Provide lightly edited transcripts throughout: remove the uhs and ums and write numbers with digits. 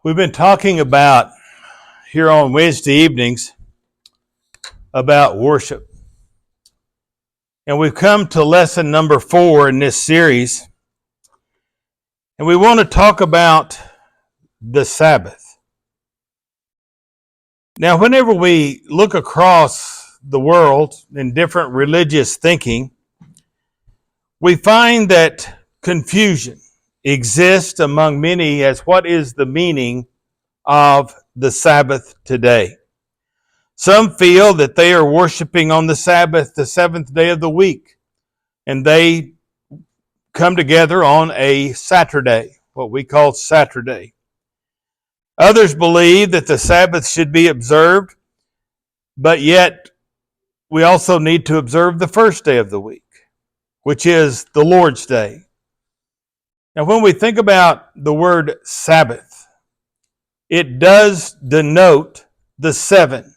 We've been talking about here on Wednesday evenings about worship. And we've come to lesson number 4 in this series. And we want to talk about the Sabbath. Now, whenever we look across the world in different religious thinking, we find that confusion exists among many as what is the meaning of the Sabbath today. Some feel that they are worshiping on the Sabbath, the seventh day of the week, and they come together on a Saturday, what we call Saturday. Others believe that the Sabbath should be observed, but yet we also need to observe the first day of the week, which is the Lord's Day. Now, when we think about the word Sabbath, it does denote the seven.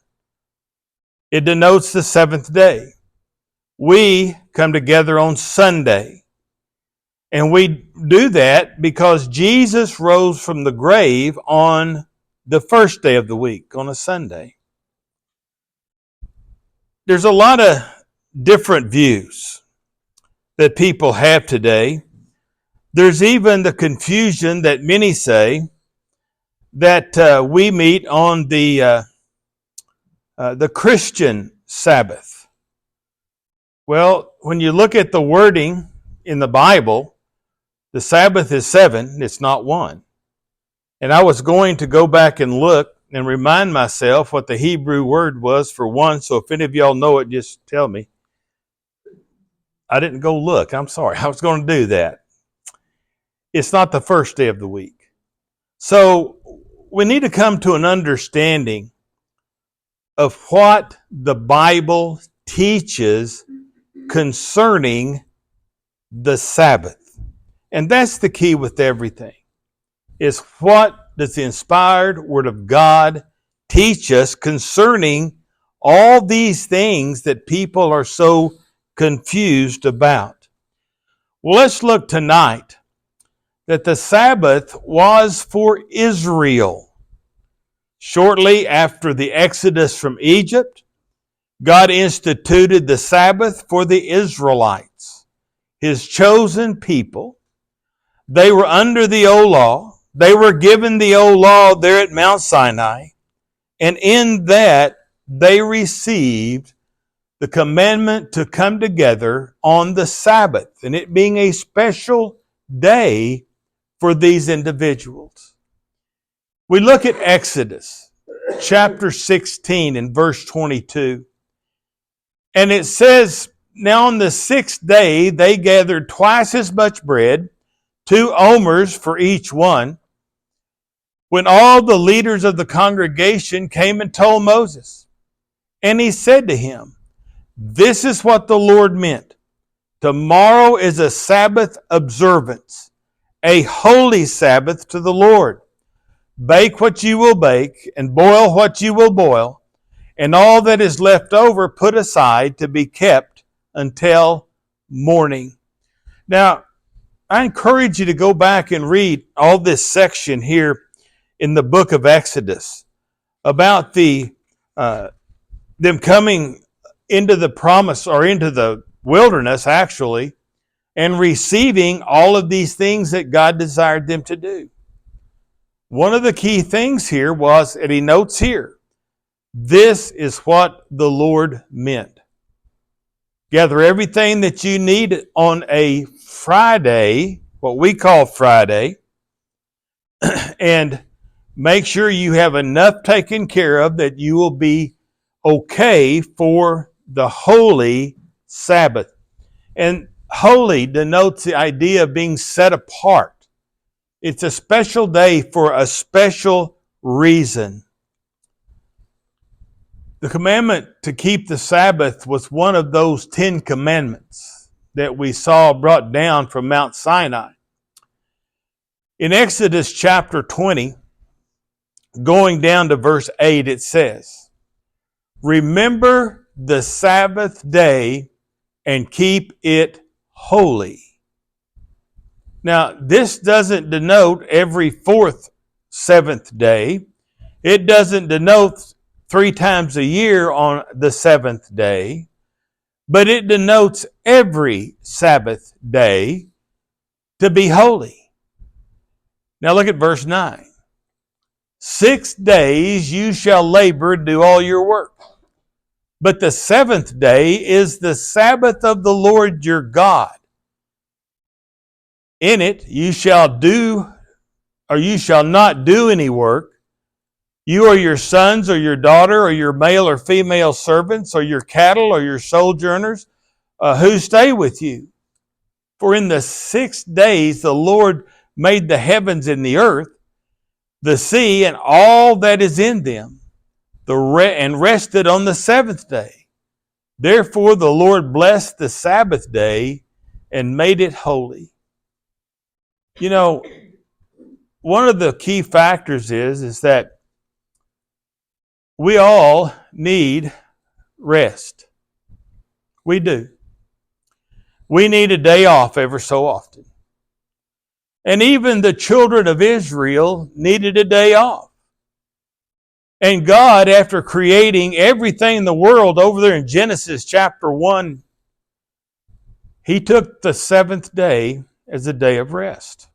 It denotes the seventh day. We come together on Sunday. And we do that because Jesus rose from the grave on the first day of the week, on a Sunday. There's a lot of different views that people have today. There's even the confusion that many say that we meet on the Christian Sabbath. Well, when you look at the wording in the Bible, the Sabbath is 7, it's not 1. And I was going to go back and look and remind myself what the Hebrew word was for 1, so if any of y'all know it, just tell me. I didn't go look, I'm sorry, I was going to do that. It's not the first day of the week. So we need to come to an understanding of what the Bible teaches concerning the Sabbath. And that's the key with everything, is what does the inspired Word of God teach us concerning all these things that people are so confused about. Well, let's look tonight that the Sabbath was for Israel. Shortly after the Exodus from Egypt, God instituted the Sabbath for the Israelites, His chosen people. They were under the old law. They were given the old law there at Mount Sinai. And in that, they received the commandment to come together on the Sabbath, and it being a special day for these individuals. We look at Exodus chapter 16 and verse 22. And it says, now on the 6th day, they gathered twice as much bread, 2 omers for each one, when all the leaders of the congregation came and told Moses. And he said to him, this is what the Lord meant. Tomorrow is a Sabbath observance, a holy Sabbath to the Lord. Bake what you will bake, and boil what you will boil, and all that is left over put aside to be kept until morning. Now, I encourage you to go back and read all this section here in the book of Exodus about them coming into the promise, or into the wilderness actually, and receiving all of these things that God desired them to do. One of the key things here was, and he notes here, this is what the Lord meant. Gather everything that you need on a Friday, what we call Friday, and make sure you have enough taken care of that you will be okay for the holy Sabbath. And holy denotes the idea of being set apart. It's a special day for a special reason. The commandment to keep the Sabbath was one of those 10 commandments that we saw brought down from Mount Sinai. In Exodus chapter 20, going down to verse 8, it says, remember the Sabbath day and keep it holy. Now, this doesn't denote every fourth seventh day. It doesn't denote 3 times a year on the seventh day, but it denotes every Sabbath day to be holy. Now look at verse 9. 6 days you shall labor and do all your work. But the seventh day is the Sabbath of the Lord your God. In it you shall not do any work, you or your sons or your daughter or your male or female servants or your cattle or your sojourners who stay with you. For in the 6 days the Lord made the heavens and the earth, the sea and all that is in them, and rested on the seventh day. Therefore the Lord blessed the Sabbath day and made it holy. You know, one of the key factors is that we all need rest. We do. We need a day off ever so often. And even the children of Israel needed a day off. And God, after creating everything in the world over there in Genesis chapter 1, He took the seventh day as a day of rest.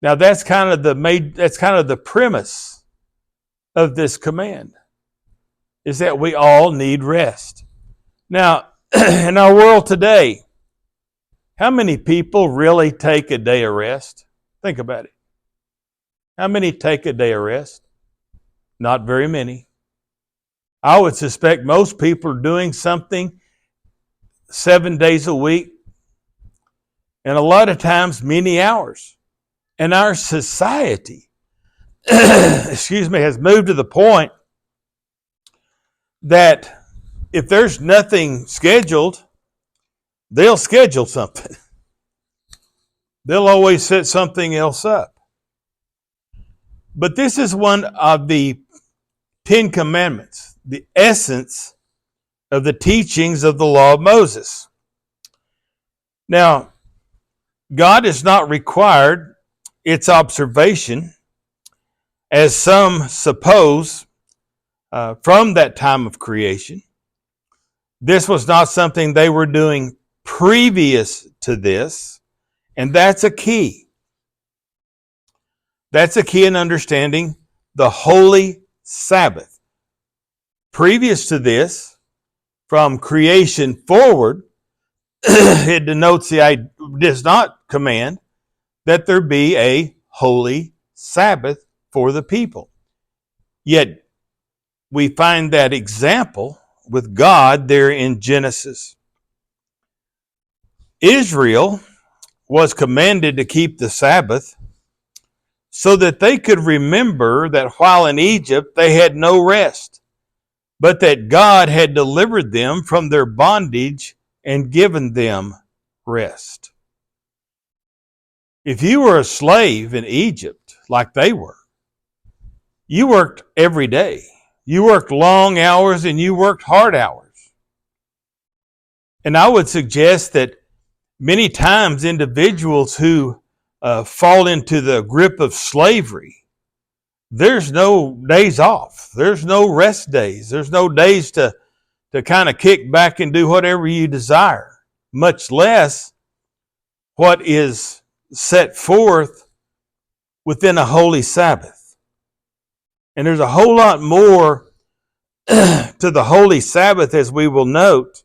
Now that's kind of the premise of this command, is that we all need rest. Now, in our world today, how many people really take a day of rest? Think about it. How many take a day of rest? Not very many. I would suspect most people are doing something 7 days a week, and a lot of times many hours. And our society, has moved to the point that if there's nothing scheduled, they'll schedule something. They'll always set something else up. But this is one of the 10 Commandments, the essence of the teachings of the law of Moses. Now, God has not required its observation, as some suppose, from that time of creation. This was not something they were doing previous to this, and that's a key. That's a key in understanding the holy Sabbath. Previous to this, from creation forward, it does not command that there be a holy Sabbath for the people. Yet we find that example with God there in Genesis. Israel was commanded to keep the Sabbath so that they could remember that while in Egypt they had no rest, but that God had delivered them from their bondage and given them rest. If you were a slave in Egypt, like they were, you worked every day. You worked long hours and you worked hard hours. And I would suggest that many times individuals who fall into the grip of slavery, there's no days off. There's no rest days. There's no days to kind of kick back and do whatever you desire, much less what is set forth within a holy Sabbath. And there's a whole lot more to the holy Sabbath, as we will note,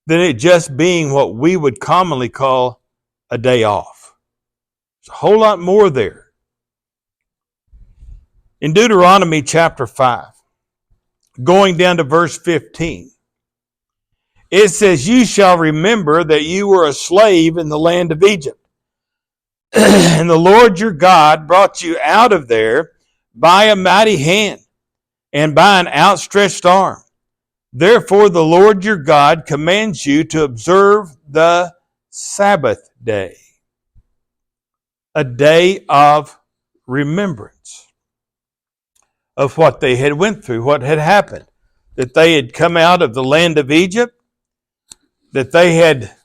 than it just being what we would commonly call a day off. There's a whole lot more there. In Deuteronomy chapter 5, going down to verse 15, it says, "You shall remember that you were a slave in the land of Egypt, and the Lord your God brought you out of there by a mighty hand and by an outstretched arm. Therefore the Lord your God commands you to observe the Sabbath day," a day of remembrance of what they had went through, what had happened, that they had come out of the land of Egypt, that they had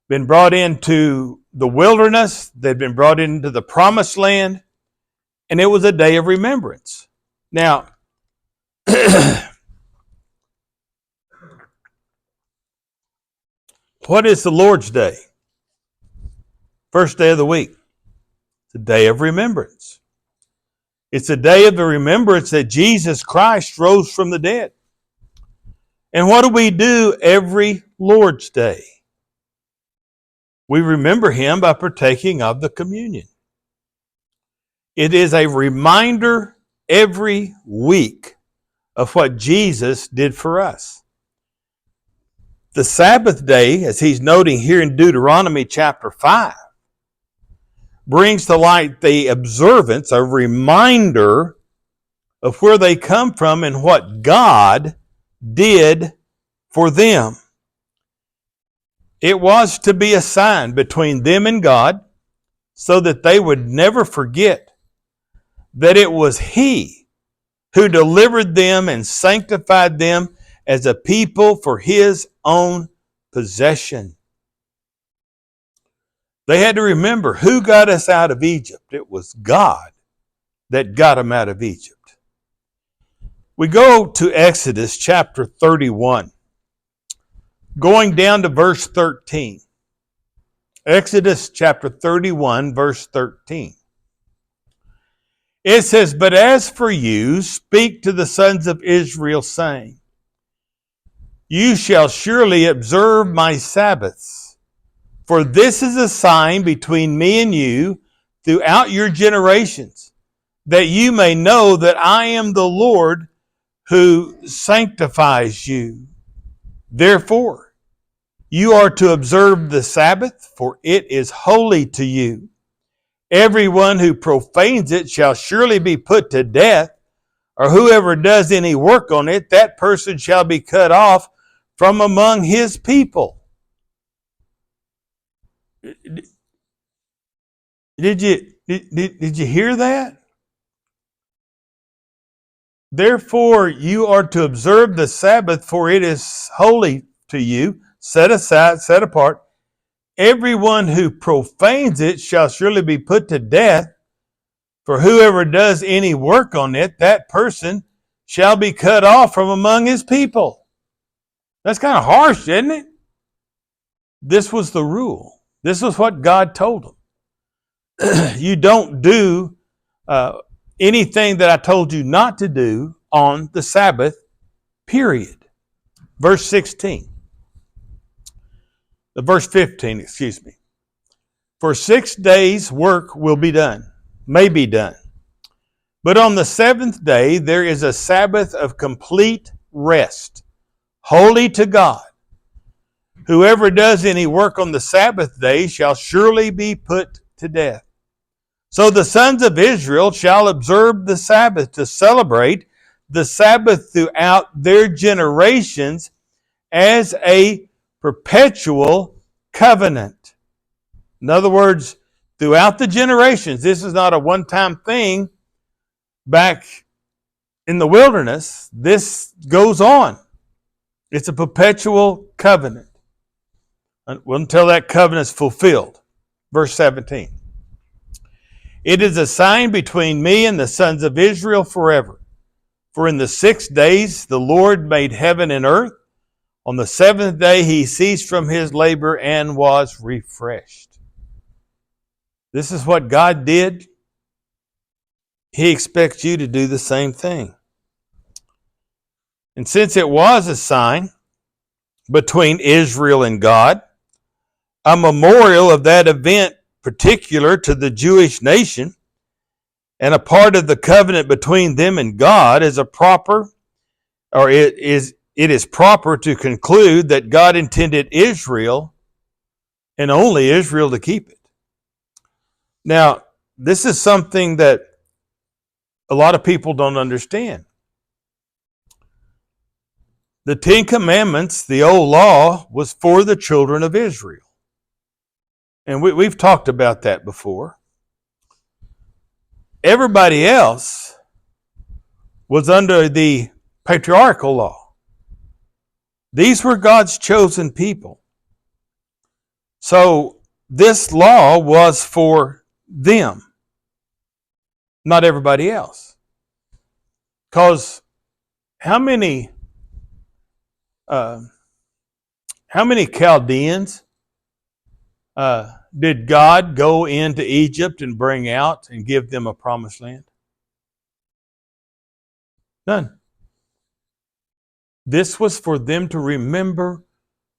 been brought into the wilderness, they'd been brought into the promised land, and it was a day of remembrance. Now, what is the Lord's Day? First day of the week. It's a day of remembrance. It's a day of the remembrance that Jesus Christ rose from the dead. And what do we do every Lord's Day? We remember him by partaking of the communion. It is a reminder every week of what Jesus did for us. The Sabbath day, as he's noting here in Deuteronomy chapter 5, brings to light the observance, a reminder of where they come from and what God did for them. It was to be a sign between them and God so that they would never forget that it was he who delivered them and sanctified them as a people for his own possession. They had to remember who got us out of Egypt. It was God that got them out of Egypt. We go to Exodus chapter 31, going down to verse 13. Exodus chapter 31, verse 13. It says, "But as for you, speak to the sons of Israel, saying, You shall surely observe my Sabbaths, for this is a sign between me and you throughout your generations, that you may know that I am the Lord who sanctifies you. Therefore, you are to observe the Sabbath, for it is holy to you. Everyone who profanes it shall surely be put to death, or whoever does any work on it, that person shall be cut off from among his people." Did you hear that? Therefore, you are to observe the Sabbath, for it is holy to you, set aside, set apart. Everyone who profanes it shall surely be put to death, for whoever does any work on it, that person shall be cut off from among his people. That's kind of harsh, isn't it? This was the rule. This was what God told them. You don't do anything that I told you not to do on the Sabbath, period. Verse 16. Verse 15, excuse me. "For 6 days work will be done, may be done. But on the seventh day there is a Sabbath of complete rest, holy to God. Whoever does any work on the Sabbath day shall surely be put to death. So the sons of Israel shall observe the Sabbath to celebrate the Sabbath throughout their generations as a perpetual covenant." In other words, throughout the generations, this is not a one-time thing back in the wilderness. This goes on. It's a perpetual covenant until that covenant is fulfilled. Verse 17. "It is a sign between me and the sons of Israel forever. For in the 6 days the Lord made heaven and earth. On the seventh day he ceased from his labor and was refreshed." This is what God did. He expects you to do the same thing. And since it was a sign between Israel and God, a memorial of that event particular to the Jewish nation, and a part of the covenant between them and God, is it is proper to conclude that God intended Israel and only Israel to keep it. Now, this is something that a lot of people don't understand. The Ten Commandments, the old law, was for the children of Israel. And we've talked about that before. Everybody else was under the patriarchal law. These were God's chosen people. So this law was for them. not everybody else. Because how many Chaldeans did God go into Egypt and bring out and give them a promised land? None. This was for them to remember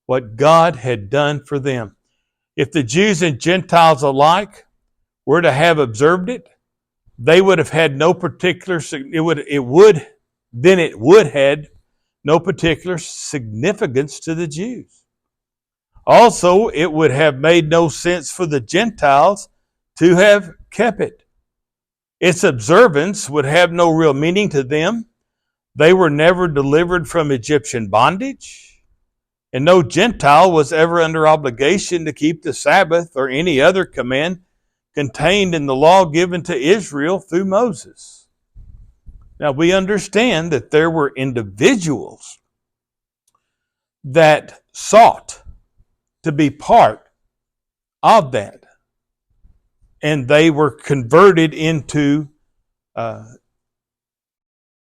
what God had done for them. If the Jews and Gentiles alike were to have observed it, they would have had no particular, it would had no particular significance to the Jews. Also, it would have made no sense for the Gentiles to have kept it. Its observance would have no real meaning to them. They were never delivered from Egyptian bondage, and no Gentile was ever under obligation to keep the Sabbath or any other command contained in the law given to Israel through Moses. Now, we understand that there were individuals that sought to be part of that, and they were converted into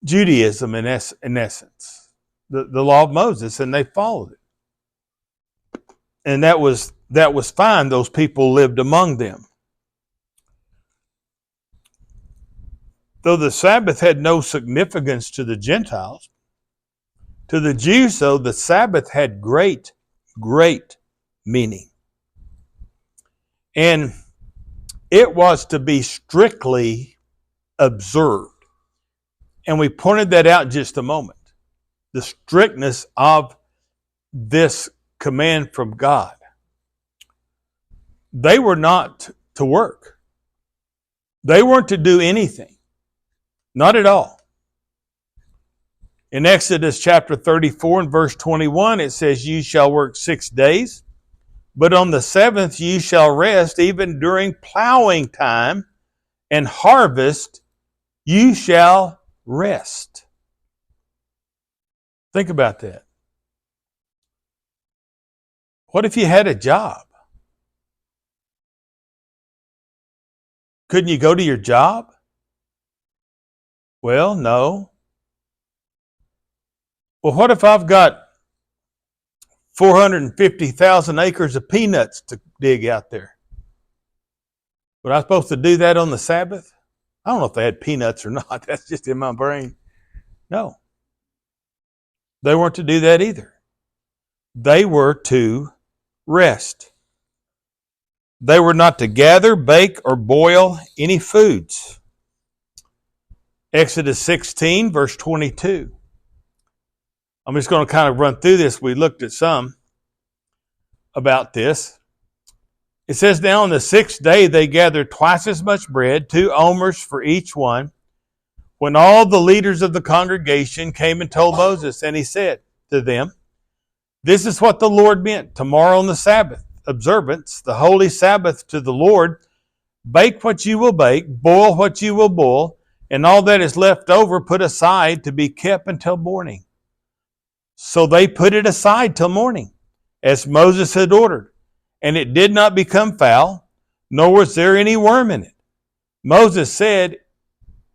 Judaism in essence, the law of Moses, and they followed it. And that was fine. Those people lived among them. Though the Sabbath had no significance to the Gentiles, to the Jews, though, the Sabbath had great, great meaning. And it was to be strictly observed. And we pointed that out in just a moment. The strictness of this command from God. They were not to work. They weren't to do anything. Not at all. In Exodus chapter 34 and verse 21, it says, "You shall work 6 days, but on the seventh you shall rest, even during plowing time and harvest you shall rest." Think about that. What if you had a job? Couldn't you go to your job? Well, no. Well, what if I've got 450,000 acres of peanuts to dig out there? Was I supposed to do that on the Sabbath? I don't know if they had peanuts or not. That's just in my brain. No. They weren't to do that either. They were to rest. They were not to gather, bake, or boil any foods. Exodus 16, verse 22. I'm just going to kind of run through this. We looked at some about this. It says, "Now on the 6th day they gathered twice as much bread, 2 omers for each one, when all the leaders of the congregation came and told Moses. And he said to them, 'This is what the Lord meant. Tomorrow on the Sabbath observance, the holy Sabbath to the Lord, bake what you will bake, boil what you will boil, and all that is left over put aside to be kept until morning.' So they put it aside till morning, as Moses had ordered, and it did not become foul, nor was there any worm in it. Moses said,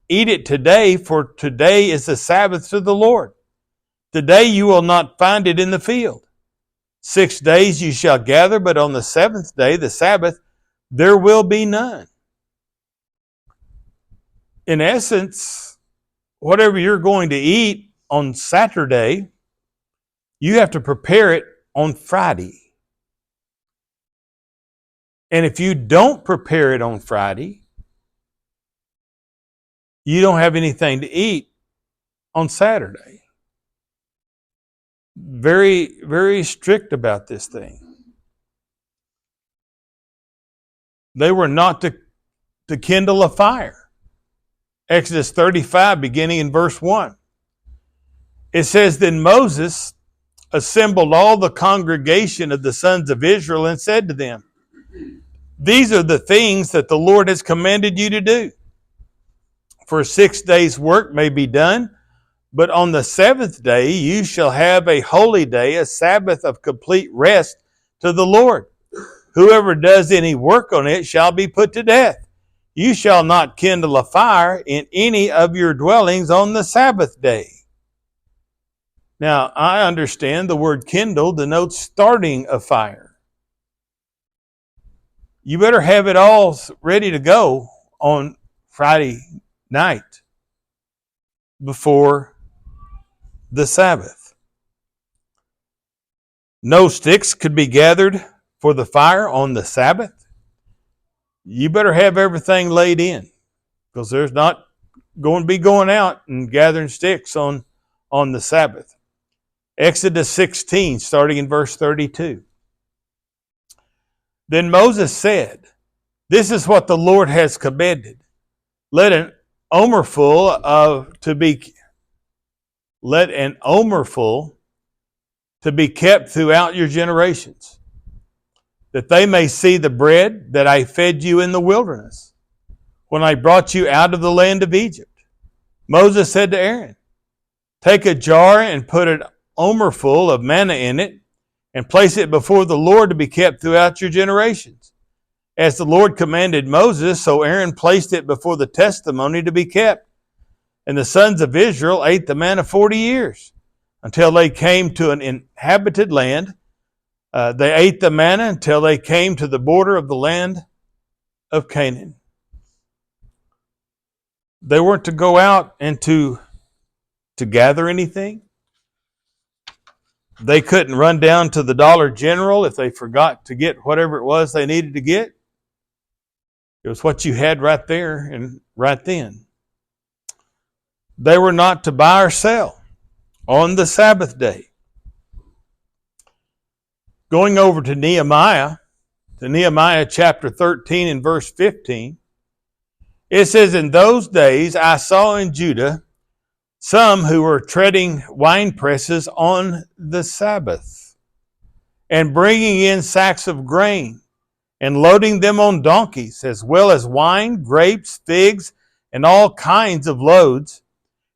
'Eat it today, for today is the Sabbath to the Lord. Today you will not find it in the field. 6 days you shall gather, but on the 7th day, the Sabbath, there will be none.'" In essence, whatever you're going to eat on Saturday, you have to prepare it on Friday. And if you don't prepare it on Friday, you don't have anything to eat on Saturday. Very, very strict about this thing. They were not to kindle a fire. Exodus 35, beginning in verse 1. It says, "Then Moses assembled all the congregation of the sons of Israel and said to them, 'These are the things that the Lord has commanded you to do. For 6 days' work may be done, but on the 7th day you shall have a holy day, a Sabbath of complete rest to the Lord. Whoever does any work on it shall be put to death. You shall not kindle a fire in any of your dwellings on the Sabbath day. Now, I understand the word kindle denotes starting a fire. You better have it all ready to go on Friday night before the Sabbath. No sticks could be gathered for the fire on the Sabbath. You better have everything laid in, because there's not going to be going out and gathering sticks on the Sabbath. Exodus 16, starting in verse 32. Then Moses said, "This is what the Lord has commanded. Let an omerful to be kept throughout your generations, that they may see the bread that I fed you in the wilderness, when I brought you out of the land of Egypt." Moses said to Aaron, "Take a jar and put an omerful of manna in it, and place it before the Lord to be kept throughout your generations. As the Lord commanded Moses, so Aaron placed it before the testimony to be kept. And the sons of Israel ate the manna 40 years, until they came to an inhabited land. They ate the manna until they came to the border of the land of Canaan. They weren't to go out and to gather anything. They couldn't run down to the Dollar General if they forgot to get whatever it was they needed to get. It was what you had right there and right then. They were not to buy or sell on the Sabbath day. Going over to Nehemiah chapter 13 and verse 15, it says, "In those days I saw in Judah some who were treading wine presses on the Sabbath, and bringing in sacks of grain, and loading them on donkeys, as well as wine, grapes, figs, and all kinds of loads.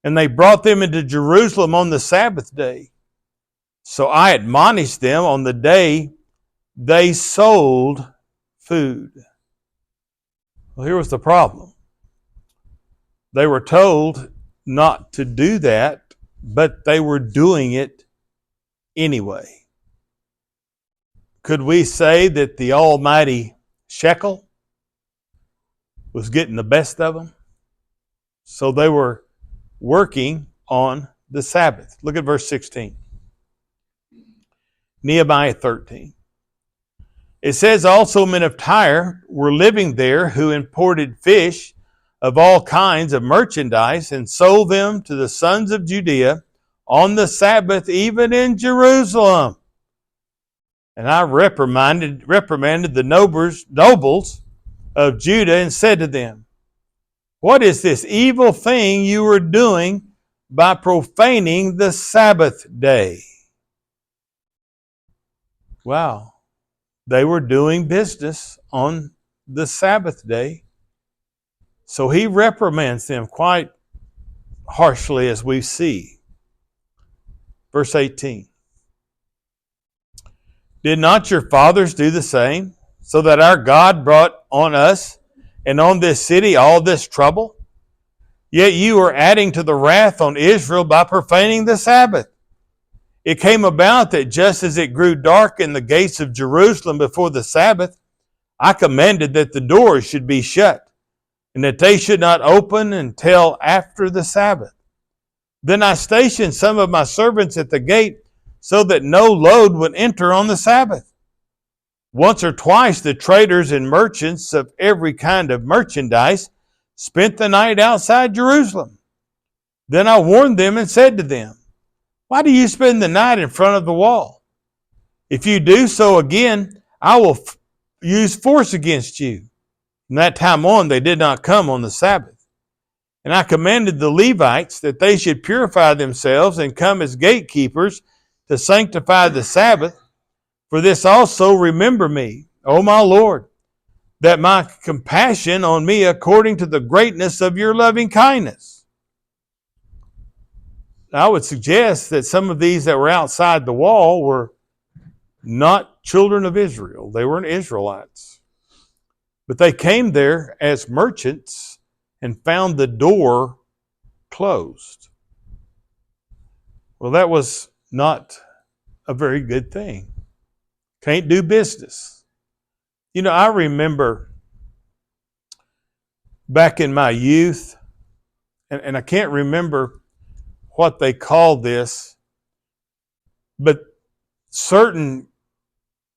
And they brought them into Jerusalem on the Sabbath day. So I admonished them on the day they sold food." Well, here was the problem. They were told not to do that, but they were doing it anyway. Could we say that the almighty shekel was getting the best of them? So they were working on the Sabbath. Look at verse 16. Nehemiah 13. It says, "Also men of Tyre were living there, who imported fish of all kinds of merchandise and sold them to the sons of Judea on the Sabbath, even in Jerusalem. And I reprimanded the nobles of Judah and said to them, what is this evil thing you are doing by profaning the Sabbath day?" Wow. They were doing business on the Sabbath day. So he reprimands them quite harshly, as we see. Verse 18. "Did not your fathers do the same, so that our God brought on us and on this city all this trouble? Yet you are adding to the wrath on Israel by profaning the Sabbath. It came about that just as it grew dark in the gates of Jerusalem before the Sabbath, I commanded that the doors should be shut, and that they should not open until after the Sabbath. Then I stationed some of my servants at the gate, so that no load would enter on the Sabbath. Once or twice the traders and merchants of every kind of merchandise spent the night outside Jerusalem. Then I warned them and said to them, why do you spend the night in front of the wall? If you do so again, I will use force against you. From that time on, they did not come on the Sabbath. And I commanded the Levites that they should purify themselves and come as gatekeepers to sanctify the Sabbath. For this also remember me, O my Lord, that my compassion on me according to the greatness of your loving kindness." I would suggest that some of these that were outside the wall were not children of Israel. They weren't Israelites. But they came there as merchants and found the door closed. Well, that was not a very good thing. Can't do business. You know, I remember back in my youth, and I can't remember what they called this, but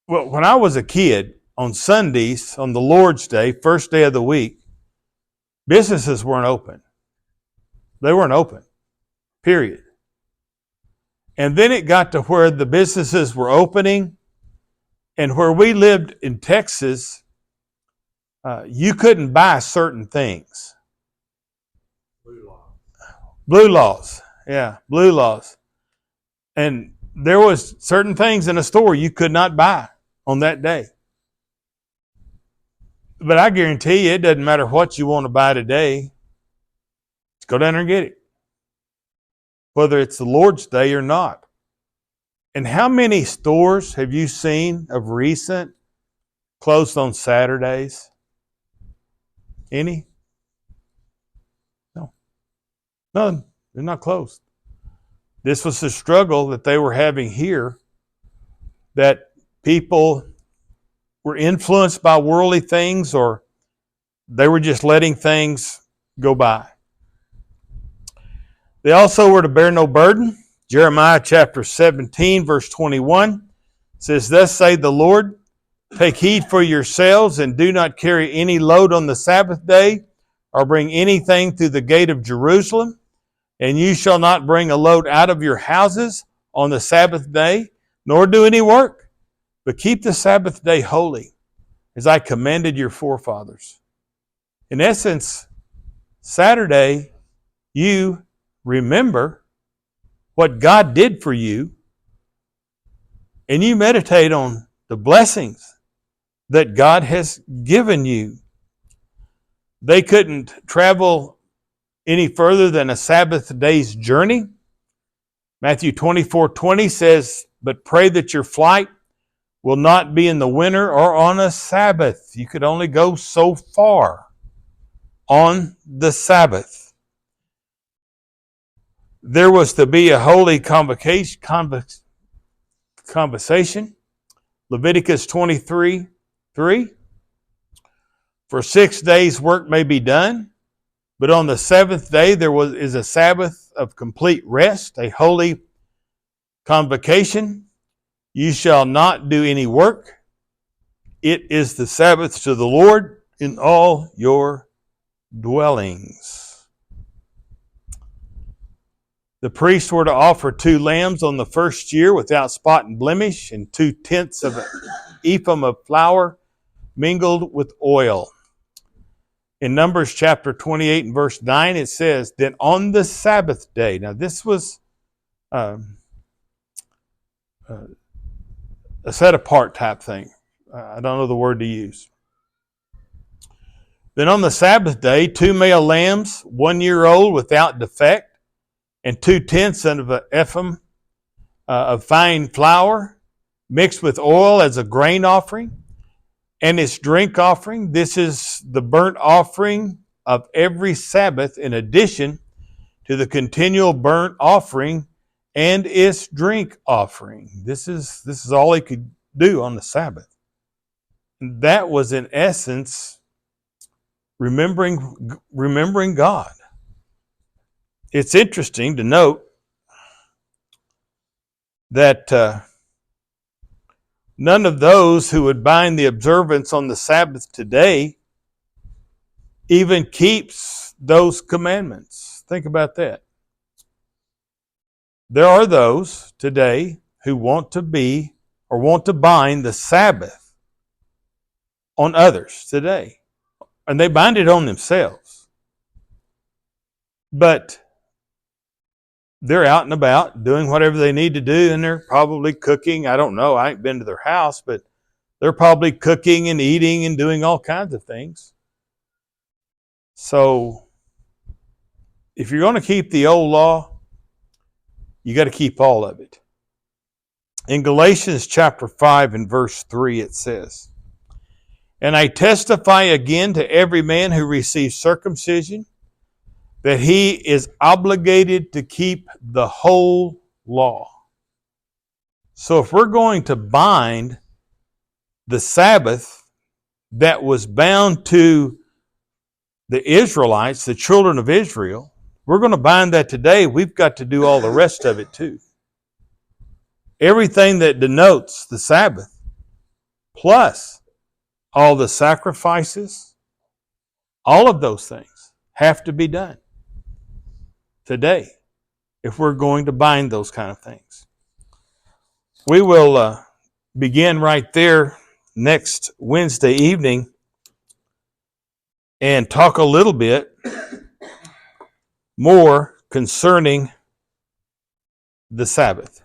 when I was a kid, on Sundays, on the Lord's Day, first day of the week, businesses weren't open. They weren't open, period. And then it got to where the businesses were opening, and where we lived in Texas, you couldn't buy certain things. Blue laws. Yeah, blue laws. And there was certain things in a store you could not buy on that day. But I guarantee you, it doesn't matter what you want to buy today. Just go down there and get it. Whether it's the Lord's Day or not. And how many stores have you seen of recent closed on Saturdays? Any? No. None. They're not closed. This was the struggle that they were having here, that people were influenced by worldly things, or they were just letting things go by. They also were to bear no burden. Jeremiah chapter 17, verse 21 says, "Thus saith the Lord, take heed for yourselves, and do not carry any load on the Sabbath day, or bring anything through the gate of Jerusalem. And you shall not bring a load out of your houses on the Sabbath day, nor do any work, but keep the Sabbath day holy, as I commanded your forefathers." In essence, Saturday, you remember what God did for you, and you meditate on the blessings that God has given you. They couldn't travel any further than a Sabbath day's journey. Matthew 24:20 says, "But pray that your flight will not be in the winter or on a Sabbath." You could only go so far on the Sabbath. There was to be a holy convocation. Leviticus 23:3. "For 6 days work may be done, but on the seventh day is a Sabbath of complete rest, a holy convocation. You shall not do any work. It is the Sabbath to the Lord in all your dwellings." The priests were to offer 2 lambs on the first year without spot and blemish, and 2/10 of an ephah of flour mingled with oil. In Numbers chapter 28 and verse 9, it says, "Then on the Sabbath day," now this was a set apart type thing. I don't know the word to use. "Then on the Sabbath day, 2 male lambs, 1 year old without defect, and 2/10 of an ephah of fine flour, mixed with oil as a grain offering, and its drink offering. This is the burnt offering of every Sabbath, in addition to the continual burnt offering and its drink offering." This is all he could do on the Sabbath. And that was, in essence, remembering God. It's interesting to note that none of those who would bind the observance on the Sabbath today even keeps those commandments. Think about that. There are those today who want to bind the Sabbath on others today, and they bind it on themselves. But they're out and about doing whatever they need to do, and they're probably cooking. I don't know. I ain't been to their house, but they're probably cooking and eating and doing all kinds of things. So if you're going to keep the old law, you got to keep all of it. In Galatians chapter 5 and verse 3, it says, And I testify again to every man who receives circumcision that he is obligated to keep the whole law. So if we're going to bind the Sabbath that was bound to the Israelites, the children of Israel, we're going to bind that today. We've got to do all the rest of it too. Everything that denotes the Sabbath, plus all the sacrifices, all of those things have to be done today if we're going to bind those kind of things. We will begin right there next Wednesday evening and talk a little bit more concerning the Sabbath.